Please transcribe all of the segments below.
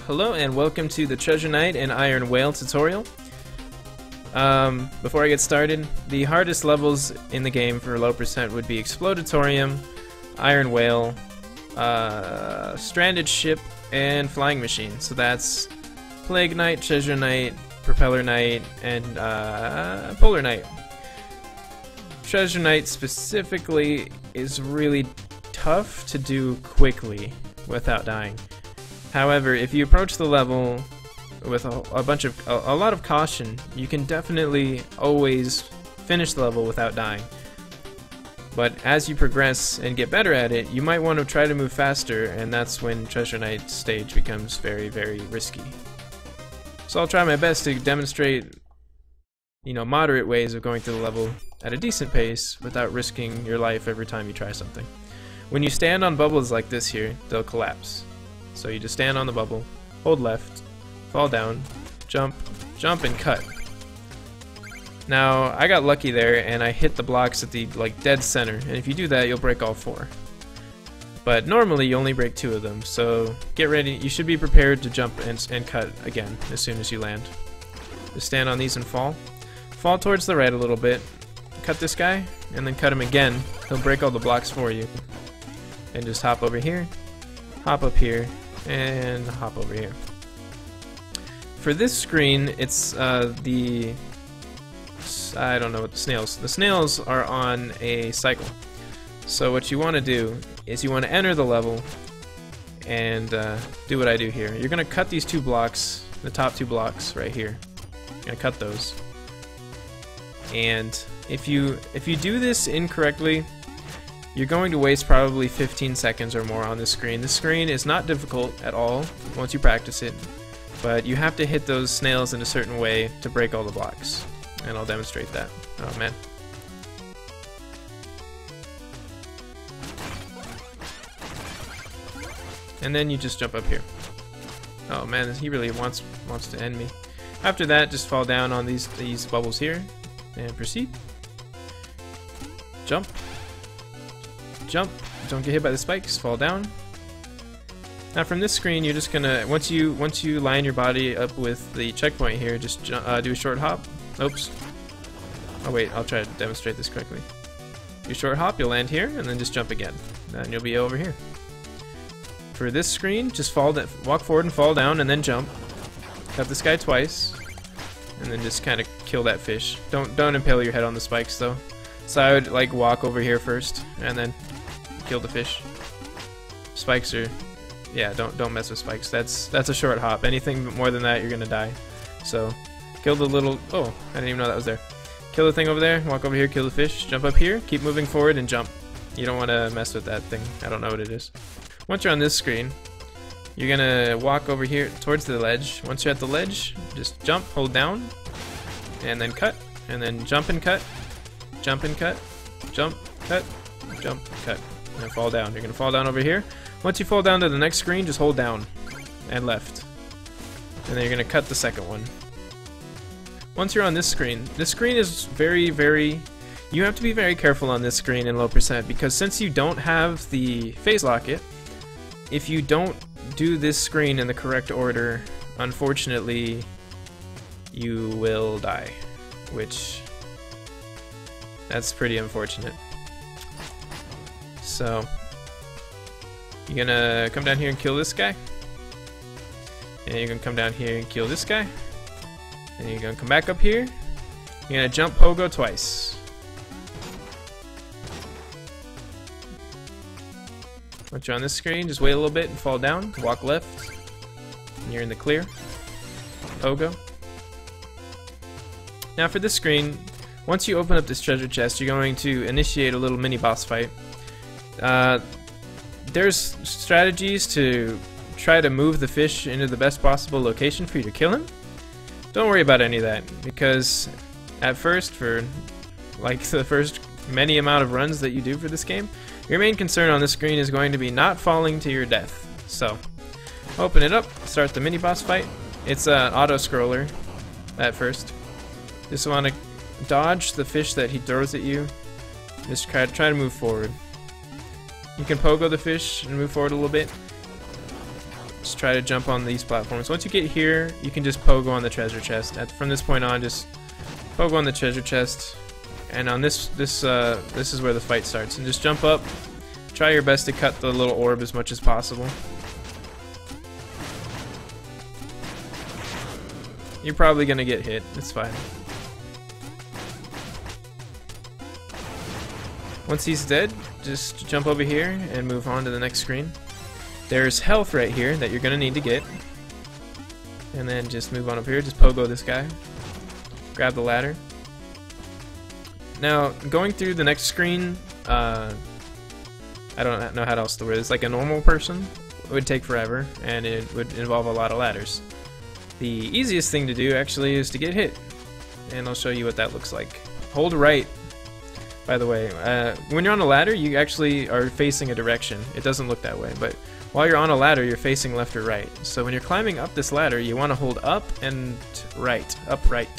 Hello and welcome to the Treasure Knight and Iron Whale tutorial. Before I get started, the hardest levels in the game for low percent would be Explodatorium, Iron Whale, Stranded Ship, and Flying Machine. So that's Plague Knight, Treasure Knight, Propeller Knight, and Polar Knight. Treasure Knight specifically is really tough to do quickly without dying. However, if you approach the level with a lot of caution, you can definitely always finish the level without dying. But as you progress and get better at it, you might want to try to move faster, and that's when Treasure Knight stage becomes very, very risky. So I'll try my best to demonstrate, moderate ways of going through the level at a decent pace without risking your life every time you try something. When you stand on bubbles like this here, they'll collapse. So you just stand on the bubble, hold left, fall down, jump, jump, and cut. Now, I got lucky there and I hit the blocks at the dead center, and if you do that, you'll break all 4. But normally you only break 2 of them, so get ready. You should be prepared to jump and cut again as soon as you land. Just stand on these and fall. Fall towards the right a little bit, cut this guy, and then cut him again. He'll break all the blocks for you. And just hop over here, hop up here, and hop over here. For this screen, it's I don't know what the snails. The snails are on a cycle. So what you want to do is you want to enter the level and do what I do here. You're going to cut these 2 blocks, the top 2 blocks right here. You're going to cut those. And if you do this incorrectly, you're going to waste probably 15 seconds or more on this screen. This screen is not difficult at all once you practice it, but you have to hit those snails in a certain way to break all the blocks. And I'll demonstrate that. Oh man. And then you just jump up here. Oh man, he really wants to end me. After that, just fall down on these bubbles here and proceed. Jump. Jump, don't get hit by the spikes, fall down. Now from this screen, you're just gonna, once you line your body up with the checkpoint here, just do a short hop. Oops. Oh wait, I'll try to demonstrate this correctly. Do a short hop, you'll land here, and then just jump again. Then you'll be over here. For this screen, just walk forward and fall down, and then jump. Cut this guy twice, and then just kind of kill that fish. Don't impale your head on the spikes though. So I would walk over here first, and then kill the fish. Spikes are, yeah, don't mess with spikes. That's a short hop. Anything more than that, you're gonna die. So kill the little, oh, I didn't even know that was there. Kill the thing over there, walk over here, kill the fish, jump up here, keep moving forward and jump. You don't want to mess with that thing. I don't know what it is. Once you're on this screen, you're gonna walk over here towards the ledge. Once you're at the ledge, just jump, hold down, and then cut, and then jump and cut, jump and cut, jump, cut, jump, cut. And fall down. You're gonna fall down over here. Once you fall down to the next screen, just hold down and left. And then you're gonna cut the second one. Once you're on this screen is very, very, you have to be very careful on this screen in low percent, because since you don't have the phase locket, if you don't do this screen in the correct order, unfortunately, you will die, which that's pretty unfortunate. So you're gonna come down here and kill this guy, and you're gonna come down here and kill this guy, and you're gonna come back up here. You're gonna jump pogo twice. Once you're on this screen, just wait a little bit and fall down, walk left, and you're in the clear. Pogo. Now for this screen, once you open up this treasure chest, you're going to initiate a little mini boss fight. There's strategies to try to move the fish into the best possible location for you to kill him. Don't worry about any of that, because at first, for the first many amount of runs that you do for this game, your main concern on the screen is going to be not falling to your death. So open it up, start the mini boss fight. It's an auto scroller at first. Just want to dodge the fish that he throws at you. Just try to move forward. You can pogo the fish and move forward a little bit. Just try to jump on these platforms. Once you get here, you can just pogo on the treasure chest. From this point on, just pogo on the treasure chest, and on this is where the fight starts. And just jump up. Try your best to cut the little orb as much as possible. You're probably gonna get hit. It's fine. Once he's dead, just jump over here and move on to the next screen. There's health right here that you're gonna need to get. And then just move on up here, just pogo this guy. Grab the ladder. Now, going through the next screen, I don't know how else to word this. Like a normal person, it would take forever, and it would involve a lot of ladders. The easiest thing to do, actually, is to get hit. And I'll show you what that looks like. Hold right. By the way, when you're on a ladder, you actually are facing a direction. It doesn't look that way, but while you're on a ladder, you're facing left or right. So when you're climbing up this ladder, you want to hold up and right, up, right.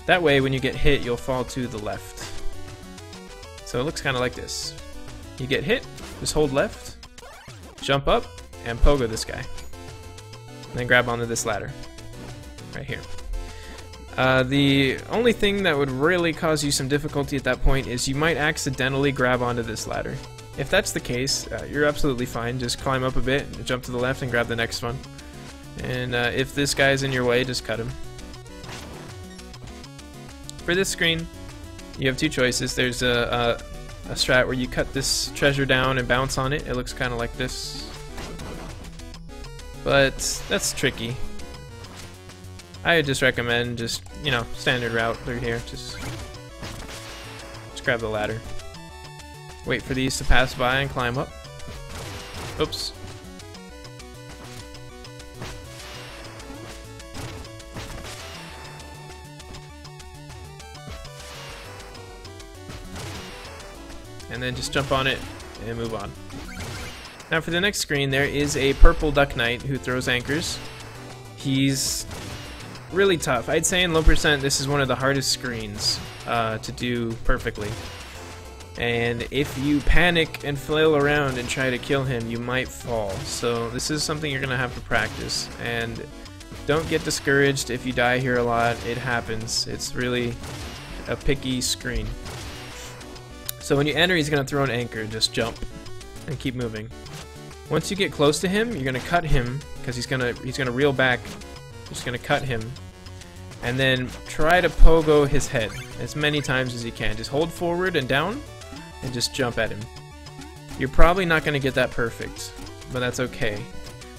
That way, when you get hit, you'll fall to the left. So it looks kind of like this. You get hit, just hold left, jump up, and pogo this guy. And then grab onto this ladder, right here. The only thing that would really cause you some difficulty at that point is you might accidentally grab onto this ladder. If that's the case, you're absolutely fine. Just climb up a bit, jump to the left, and grab the next one. And if this guy's in your way, just cut him. For this screen, you have two choices. There's a strat where you cut this treasure down and bounce on it. It looks kind of like this. But that's tricky. I would just recommend just, you know, standard route through here. Just grab the ladder. Wait for these to pass by and climb up. Oops. And then just jump on it and move on. Now for the next screen, there is a purple Duck Knight who throws anchors. He's really tough. I'd say in low percent this is one of the hardest screens to do perfectly. And if you panic and flail around and try to kill him, you might fall. So this is something you're gonna have to practice. And don't get discouraged if you die here a lot. It happens. It's really a picky screen. So when you enter, he's gonna throw an anchor. Just jump and keep moving. Once you get close to him, you're gonna cut him because he's gonna reel back. You're just gonna cut him, and then try to pogo his head as many times as you can. Just hold forward and down, and just jump at him. You're probably not gonna get that perfect, but that's okay.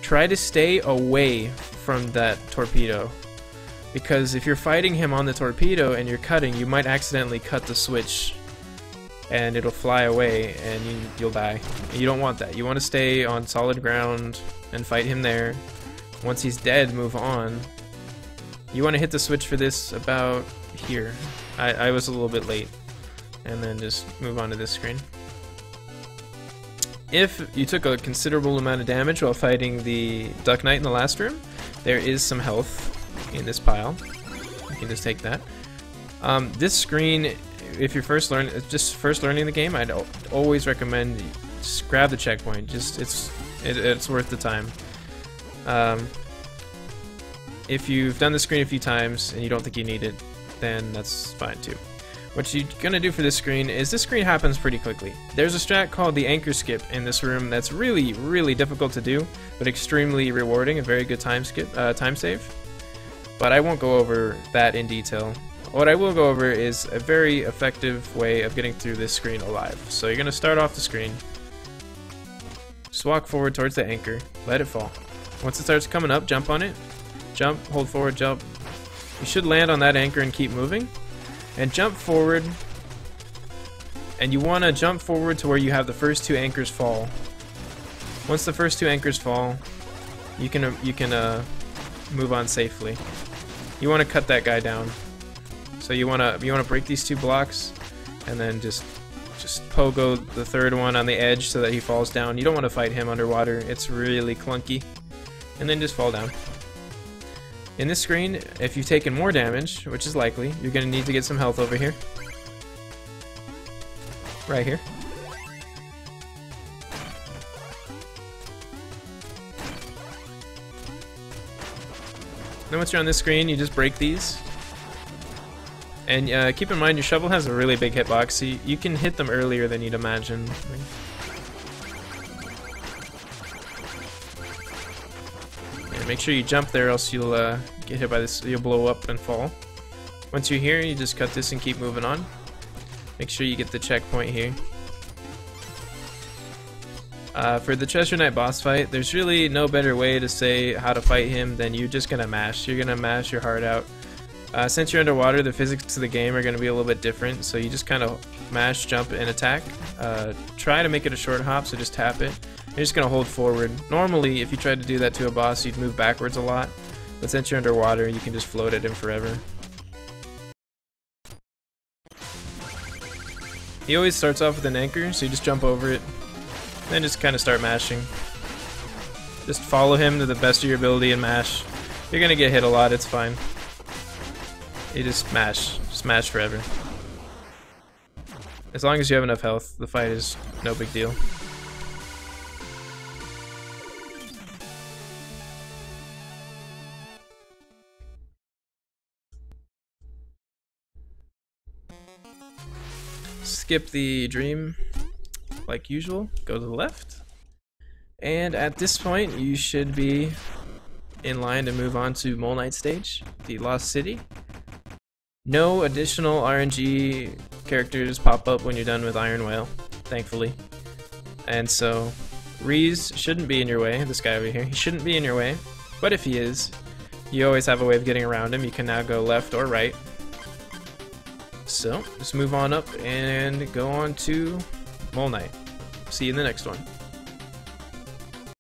Try to stay away from that torpedo, because if you're fighting him on the torpedo and you're cutting, you might accidentally cut the switch and it'll fly away and you'll die. You don't want that. You want to stay on solid ground and fight him there. Once he's dead, move on. You want to hit the switch for this about here. I was a little bit late. And then just move on to this screen. If you took a considerable amount of damage while fighting the Duck Knight in the last room, there is some health in this pile. You can just take that. This screen, if you're first learning the game, I'd always recommend just grab the checkpoint. It's worth the time. If you've done the screen a few times and you don't think you need it, then that's fine too. What you're gonna do for this screen is this screen happens pretty quickly. There's a strat called the anchor skip in this room that's really, really difficult to do, but extremely rewarding. A very good time save. But I won't go over that in detail. What I will go over is a very effective way of getting through this screen alive. So you're gonna start off the screen. Just walk forward towards the anchor. Let it fall. Once it starts coming up, jump on it. Jump, hold forward, jump. You should land on that anchor and keep moving. And jump forward, and you want to jump forward to where you have the first two anchors fall. Once the first two anchors fall, you can move on safely. You want to cut that guy down. So you want to break these two blocks, and then just pogo the third one on the edge so that he falls down. You don't want to fight him underwater; it's really clunky. And then just fall down. In this screen, if you've taken more damage, which is likely, you're going to need to get some health over here. Right here. Then once you're on this screen, you just break these. And keep in mind, your shovel has a really big hitbox, so you can hit them earlier than you'd imagine. And make sure you jump there, else you'll get hit by this. You'll blow up and fall. Once you're here, you just cut this and keep moving on. Make sure you get the checkpoint here. For the Treasure Knight boss fight, there's really no better way to say how to fight him than you're just gonna mash. You're gonna mash your heart out. Since you're underwater, the physics of the game are going to be a little bit different, so you just kind of mash, jump, and attack. Try to make it a short hop, so just tap it. You're just going to hold forward. Normally, if you tried to do that to a boss, you'd move backwards a lot, but since you're underwater, you can just float at him forever. He always starts off with an anchor, so you just jump over it, then just kind of start mashing. Just follow him to the best of your ability and mash. You're going to get hit a lot, it's fine. You just smash forever. As long as you have enough health, the fight is no big deal. Skip the dream like usual, go to the left. And at this point, you should be in line to move on to Mole Knight stage, the Lost City. No additional RNG characters pop up when you're done with Iron Whale, thankfully. And so, Reese shouldn't be in your way, this guy over here. He shouldn't be in your way, but if he is, you always have a way of getting around him. You can now go left or right. So, just move on up and go on to Mole Knight. See you in the next one.